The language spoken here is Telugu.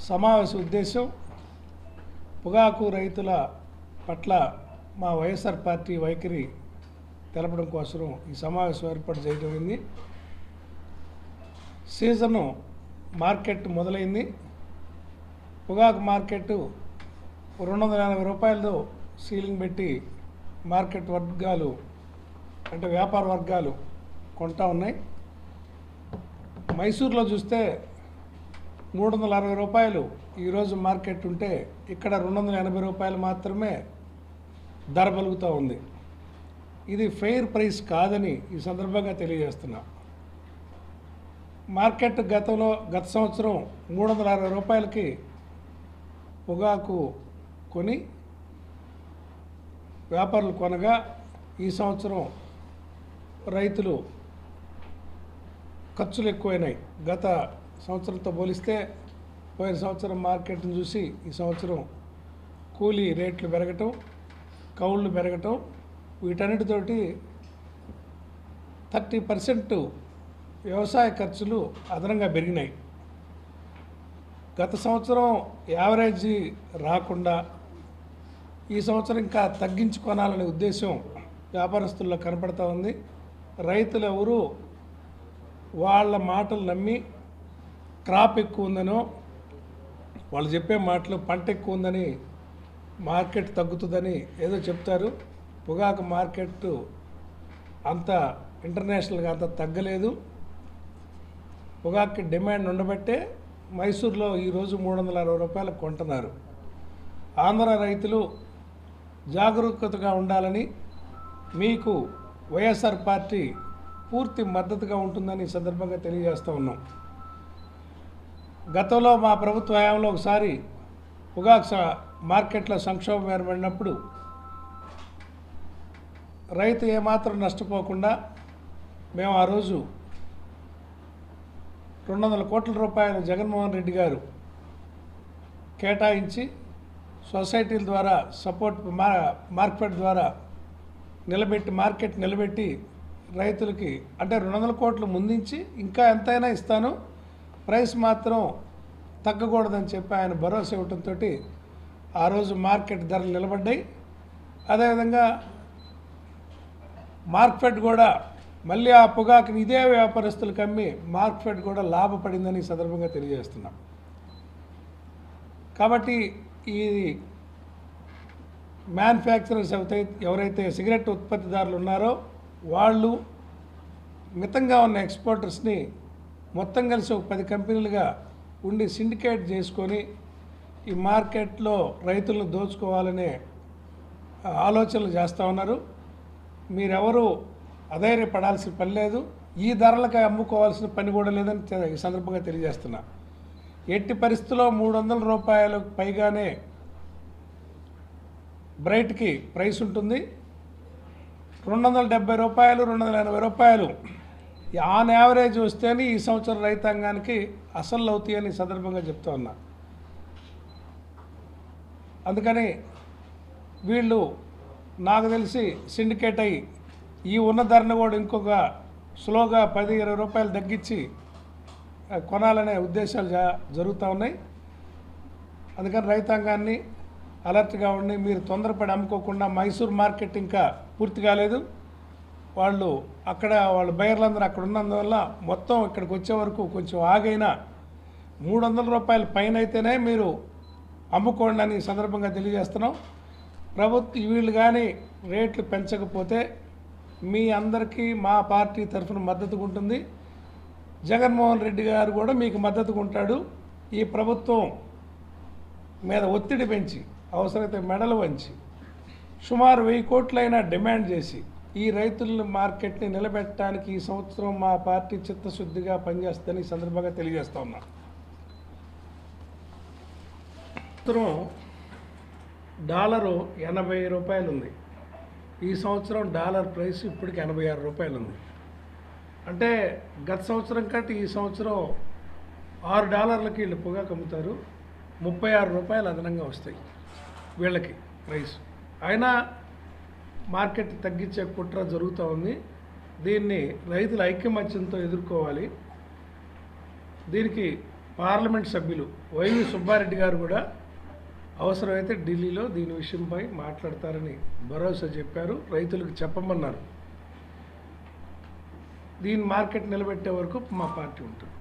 సమావేశ ఉద్దేశం పొగాకు రైతుల పట్ల మా వైఎస్ఆర్ పార్టీ వైఖరి తెలపడం కోసం ఈ సమావేశం ఏర్పాటు చేయడమైంది. సీజను మార్కెట్ మొదలైంది. పొగాకు మార్కెట్ 280 రూపాయలతో సీలింగ్ పెట్టి మార్కెట్ వర్గాలు అంటే వ్యాపార వర్గాలు కొంటా ఉన్నాయి. మైసూరులో చూస్తే 360 రూపాయలు ఈరోజు మార్కెట్ ఉంటే ఇక్కడ 280 రూపాయలు మాత్రమే ధర పలుకుతూ ఉంది. ఇది ఫెయిర్ ప్రైస్ కాదని ఈ సందర్భంగా తెలియజేస్తున్నా. మార్కెట్ గత సంవత్సరం 360 రూపాయలకి పొగాకు కొని వ్యాపారులు కొనగా ఈ సంవత్సరం రైతులు ఖర్చులు ఎక్కువైనాయి. గత సంవత్సరంతో పోలిస్తే పోయిన సంవత్సరం మార్కెట్ని చూసి ఈ సంవత్సరం కూలీ రేట్లు పెరగటం, కౌళ్ళు పెరగటం, వీటన్నిటితోటి 30% వ్యవసాయ ఖర్చులు అదనంగా పెరిగినాయి. గత సంవత్సరం యావరేజీ రాకుండా ఈ సంవత్సరం ఇంకా తగ్గించుకోనాలనే ఉద్దేశం వ్యాపారస్తుల్లో కనపడతా ఉంది. రైతులు ఎవరు వాళ్ళ మాటలు నమ్మి క్రాప్ ఎక్కువ ఉందనో వాళ్ళు చెప్పే మాటలు పంట ఎక్కువ ఉందని మార్కెట్ తగ్గుతుందని ఏదో చెప్తారు. పొగాకు మార్కెట్ అంత ఇంటర్నేషనల్గా అంత తగ్గలేదు. పొగాకు డిమాండ్ ఉండబట్టే మైసూరులో ఈరోజు 360 రూపాయలకు కొంటున్నారు. ఆంధ్ర రైతులు జాగరూకతగా ఉండాలని మీకు వైఎస్ఆర్ పార్టీ పూర్తి మద్దతుగా ఉంటుందని ఈ సందర్భంగా తెలియజేస్తూ ఉన్నాం. గతంలో మా ప్రభుత్వ హయాంలో ఒకసారి పొగాకు మార్కెట్లో సంక్షోభం ఏర్పడినప్పుడు రైతు ఏమాత్రం నష్టపోకుండా మేము ఆ రోజు 200 కోట్ల రూపాయలు జగన్మోహన్ రెడ్డి గారు కేటాయించి సొసైటీల ద్వారా సపోర్ట్ మార్కెట్ ద్వారా మార్కెట్ నిలబెట్టి రైతులకి అంటే 200 కోట్లు ముందుంచి ఇంకా ఎంతైనా ఇస్తాను, ప్రైస్ మాత్రం తగ్గకూడదని చెప్పి ఆయన భరోసా ఇవ్వడంతో ఆ రోజు మార్కెట్ ధరలు నిలబడ్డాయి. అదేవిధంగా మార్కెట్ కూడా మళ్ళీ ఆ పొగాకుని ఇదే వ్యాపారస్తులకు అమ్మి మార్కెట్ కూడా లాభపడిందని ఈ సందర్భంగా తెలియజేస్తున్నాం. కాబట్టి ఈ మ్యానుఫ్యాక్చరర్స్ ఎవరైతే సిగరెట్ ఉత్పత్తిదారులు ఉన్నారో వాళ్ళు మితంగా ఉన్న ఎక్స్పోర్టర్స్ని మొత్తం కలిసి ఒక 10 కంపెనీలుగా ఉండి సిండికేట్ చేసుకొని ఈ మార్కెట్లో రైతులను దోచుకోవాలనే ఆలోచనలు చేస్తూ ఉన్నారు. మీరెవరూ అధైర్యపడాల్సిన పని లేదు. ఈ ధరలకు అమ్ముకోవాల్సిన పని కూడా లేదని ఈ సందర్భంగా తెలియజేస్తున్నా. ఎట్టి పరిస్థితుల్లో 300 రూపాయలకు పైగానే బ్రైట్కి ప్రైస్ ఉంటుంది. 270 రూపాయలు 280 రూపాయలు ఆన్ యావరేజ్ వస్తేనే ఈ సంవత్సరం రైతాంగానికి అసలు అవుతాయని ఈ సందర్భంగా చెప్తా ఉన్నా. అందుకని వీళ్ళు నాకు తెలిసి సిండికేట్ అయ్యి ఈ ఉన్న ధరను కూడా ఇంకొక స్లోగా 10-20 రూపాయలు తగ్గించి కొనాలనే ఉద్దేశాలు జరుగుతూ ఉన్నాయి. అందుకని రైతాంగాన్ని అలర్ట్గా ఉండి మీరు తొందరపడి అమ్ముకోకుండా, మైసూర్ మార్కెట్ ఇంకా పూర్తి కాలేదు, వాళ్ళు బయర్లందరూ అక్కడ ఉన్నందువల్ల మొత్తం ఇక్కడికి వచ్చే వరకు కొంచెం ఆగైనా 300 రూపాయల పైన అయితేనే మీరు అమ్ముకోండి అని సందర్భంగా తెలియజేస్తున్నాం. వీళ్ళు కానీ రేట్లు పెంచకపోతే మీ అందరికీ మా పార్టీ తరఫున మద్దతుగా ఉంటుంది. జగన్మోహన్ రెడ్డి గారు కూడా మీకు మద్దతుగా ఉంటాడు. ఈ ప్రభుత్వం మీద ఒత్తిడి పెంచి అవసరమైతే మెడలు వంచి సుమారు 1000 కోట్లైనా డిమాండ్ చేసి ఈ రైతుల మార్కెట్ని నిలబెట్టడానికి ఈ సంవత్సరం మా పార్టీ చిత్తశుద్ధిగా పనిచేస్తుందని ఈ సందర్భంగా తెలియజేస్తూ ఉన్నాం. సంవత్సరం డాలరు 80 రూపాయలు ఉంది. ఈ సంవత్సరం డాలర్ ప్రైస్ ఇప్పటికి 86 రూపాయలు ఉంది. అంటే గత సంవత్సరం కంటే ఈ సంవత్సరం $6 వీళ్ళు పొగాకు అమ్ముతారు, 36 రూపాయలు అదనంగా వస్తాయి వీళ్ళకి ప్రైస్. అయినా మార్కెట్ తగ్గించే కుట్ర జరుగుతూ ఉంది. దీన్ని రైతుల ఐక్యమత్యంతో ఎదుర్కోవాలి. దీనికి పార్లమెంట్ సభ్యులు వైవి సుబ్బారెడ్డి గారు కూడా అవసరమైతే ఢిల్లీలో దీని విషయంపై మాట్లాడతారని భరోసా చెప్పారు. రైతులకు చెప్పమన్నారు. దీని మార్కెట్ నిలబెట్టే వరకు మా పార్టీ ఉంటుంది.